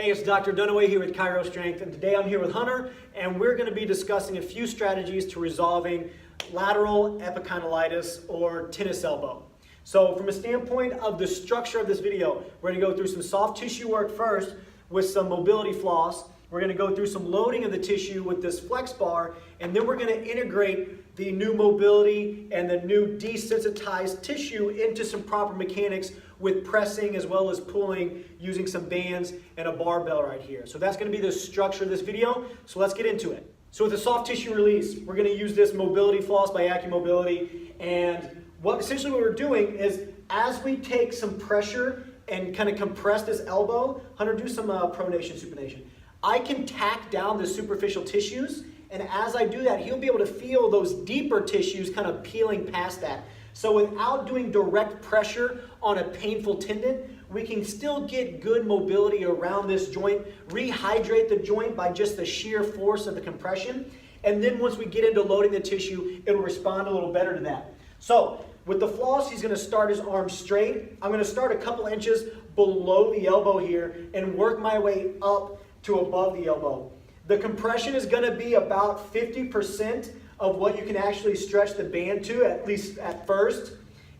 Hey, it's Dr. Dunaway here with Chiro Strength, and today I'm here with Hunter, and we're going to be discussing a few strategies to resolving lateral epicondylitis or tennis elbow. So from a standpoint of the structure of this video, we're going to go through some soft tissue work first with some mobility floss. We're going to go through some loading of the tissue with this flex bar, and then we're going to integrate the new mobility and the new desensitized tissue into some proper mechanics with pressing as well as pulling using some bands and a barbell right here. So that's going to be the structure of this video. So let's get into it. So with the soft tissue release, we're going to use this mobility floss by AccuMobility, and essentially what we're doing is as we take some pressure and kind of compress this elbow, Hunter, do some pronation, supination. I can tack down the superficial tissues, and as I do that, he'll be able to feel those deeper tissues kind of peeling past that. So without doing direct pressure on a painful tendon, we can still get good mobility around this joint, rehydrate the joint by just the sheer force of the compression, and then once we get into loading the tissue, it'll respond a little better to that. So with the floss, he's going to start his arm straight. I'm going to start a couple inches below the elbow here and work my way up to above the elbow. The compression is going to be about 50% of what you can actually stretch the band to, at least at first.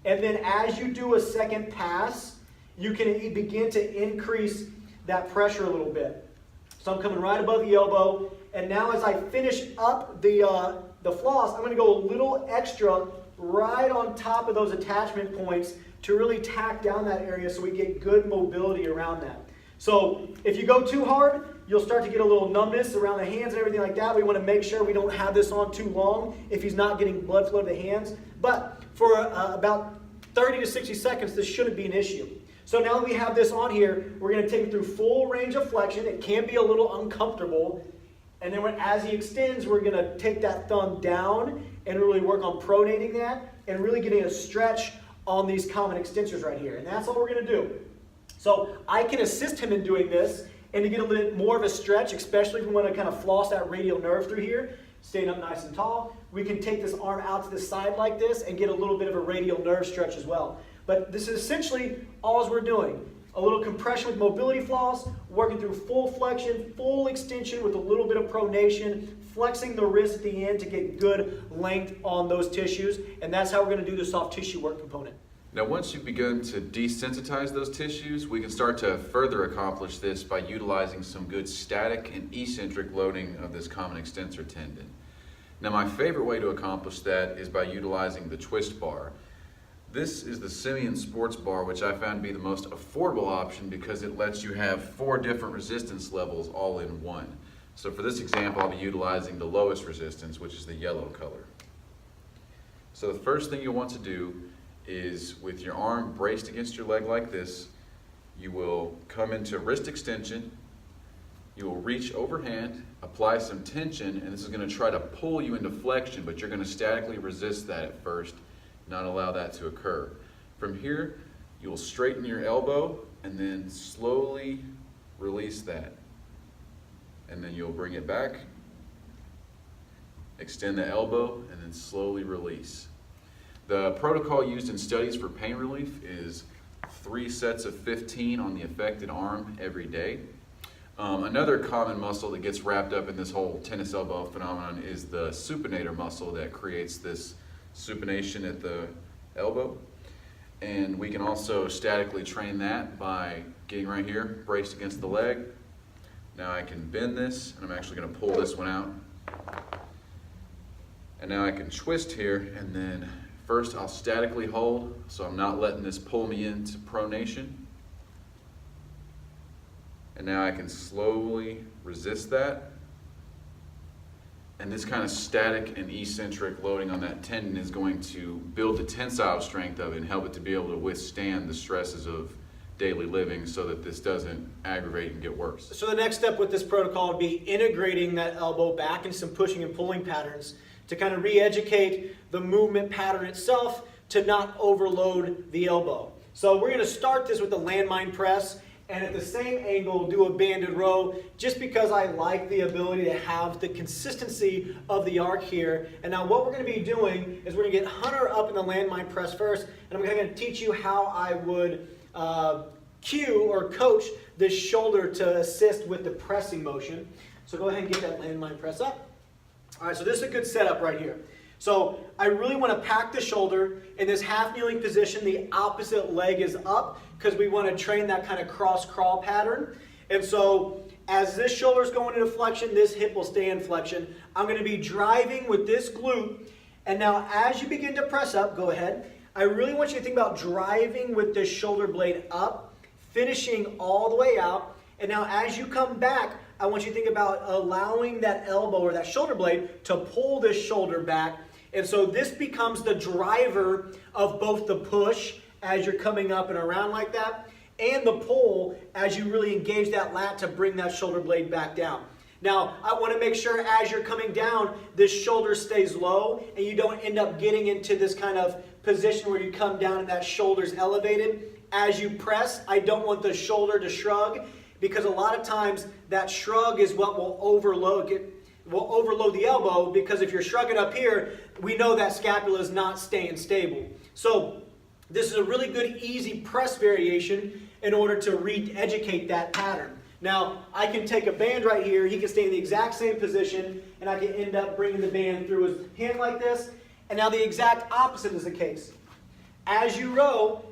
And then as you do a second pass, you can begin to increase that pressure a little bit. So I'm coming right above the elbow, and now as I finish up the floss, I'm going to go a little extra right on top of those attachment points to really tack down that area so we get good mobility around that. So if you go too hard, you'll start to get a little numbness around the hands and everything like that. We want to make sure we don't have this on too long if he's not getting blood flow to the hands. But for about 30 to 60 seconds, this shouldn't be an issue. So now that we have this on here, we're going to take it through full range of flexion. It can be a little uncomfortable. And then as he extends, we're going to take that thumb down and really work on pronating that and really getting a stretch on these common extensors right here. And that's all we're going to do. So I can assist him in doing this and to get a little bit more of a stretch, especially if we want to kind of floss that radial nerve through here, staying up nice and tall. We can take this arm out to the side like this and get a little bit of a radial nerve stretch as well. But this is essentially all we're doing. A little compression with mobility floss, working through full flexion, full extension with a little bit of pronation, flexing the wrist at the end to get good length on those tissues. And that's how we're going to do the soft tissue work component. Now, once you've begun to desensitize those tissues, we can start to further accomplish this by utilizing some good static and eccentric loading of this common extensor tendon. Now, my favorite way to accomplish that is by utilizing the twist bar. This is the Simeon Sports Bar, which I found to be the most affordable option because it lets you have 4 different resistance levels all in one. So for this example, I'll be utilizing the lowest resistance, which is the yellow color. So the first thing you'll want to do is with your arm braced against your leg like this, you will come into wrist extension, you will reach overhand, apply some tension, and this is going to try to pull you into flexion, but you're going to statically resist that at first, not allow that to occur. From here, you will straighten your elbow and then slowly release that. And then you'll bring it back, extend the elbow, and then slowly release. The protocol used in studies for pain relief is 3 sets of 15 on the affected arm every day. Another common muscle that gets wrapped up in this whole tennis elbow phenomenon is the supinator muscle that creates this supination at the elbow. And we can also statically train that by getting right here, braced against the leg. Now I can bend this, and I'm actually going to pull this one out. And now I can twist here, and then first, I'll statically hold, so I'm not letting this pull me into pronation. And now I can slowly resist that. And this kind of static and eccentric loading on that tendon is going to build the tensile strength of it and help it to be able to withstand the stresses of daily living so that this doesn't aggravate and get worse. So the next step with this protocol would be integrating that elbow back in some pushing and pulling patterns to kind of re-educate the movement pattern itself to not overload the elbow. So we're going to start this with the landmine press, and at the same angle do a banded row just because I like the ability to have the consistency of the arc here. And now what we're going to be doing is we're going to get Hunter up in the landmine press first, and I'm going to teach you how I would cue or coach this shoulder to assist with the pressing motion. So go ahead and get that landmine press up. All right, so this is a good setup right here. So I really want to pack the shoulder in this half kneeling position. The opposite leg is up because we want to train that kind of cross crawl pattern. And so as this shoulder is going into flexion, this hip will stay in flexion. I'm going to be driving with this glute. And now as you begin to press up, go ahead. I really want you to think about driving with this shoulder blade up, finishing all the way out. And now as you come back, I want you to think about allowing that elbow or that shoulder blade to pull this shoulder back. And so this becomes the driver of both the push as you're coming up and around like that, and the pull as you really engage that lat to bring that shoulder blade back down. Now, I want to make sure as you're coming down, this shoulder stays low and you don't end up getting into this kind of position where you come down and that shoulder's elevated. As you press, I don't want the shoulder to shrug, because a lot of times that shrug is what will overload the elbow, because if you're shrugging up here, we know that scapula is not staying stable. So this is a really good easy press variation in order to re-educate that pattern. Now, I can take a band right here, he can stay in the exact same position, and I can end up bringing the band through his hand like this. And now the exact opposite is the case. As you row,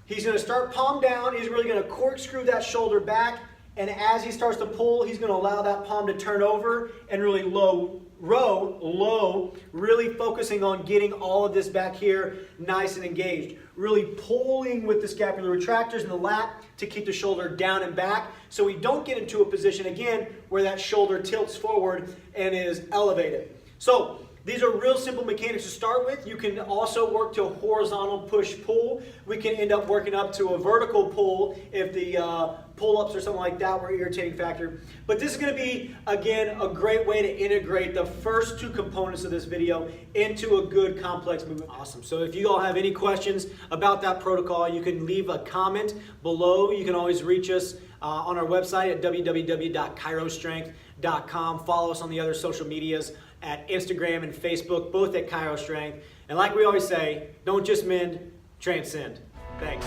he's going to start palm down, he's really going to corkscrew that shoulder back, and as he starts to pull, he's going to allow that palm to turn over and really row low, really focusing on getting all of this back here nice and engaged. Really pulling with the scapular retractors and the lat to keep the shoulder down and back, so we don't get into a position again where that shoulder tilts forward and is elevated. So these are real simple mechanics to start with. You can also work to a horizontal push-pull. We can end up working up to a vertical pull if the pull-ups or something like that were an irritating factor. But this is going to be, again, a great way to integrate the first two components of this video into a good complex movement. Awesome. So if you all have any questions about that protocol, you can leave a comment below. You can always reach us on our website at www.chirostrength.com. Follow us on the other social medias at Instagram and Facebook, both at Chiro Strength. And like we always say, don't just mend, transcend. Thanks.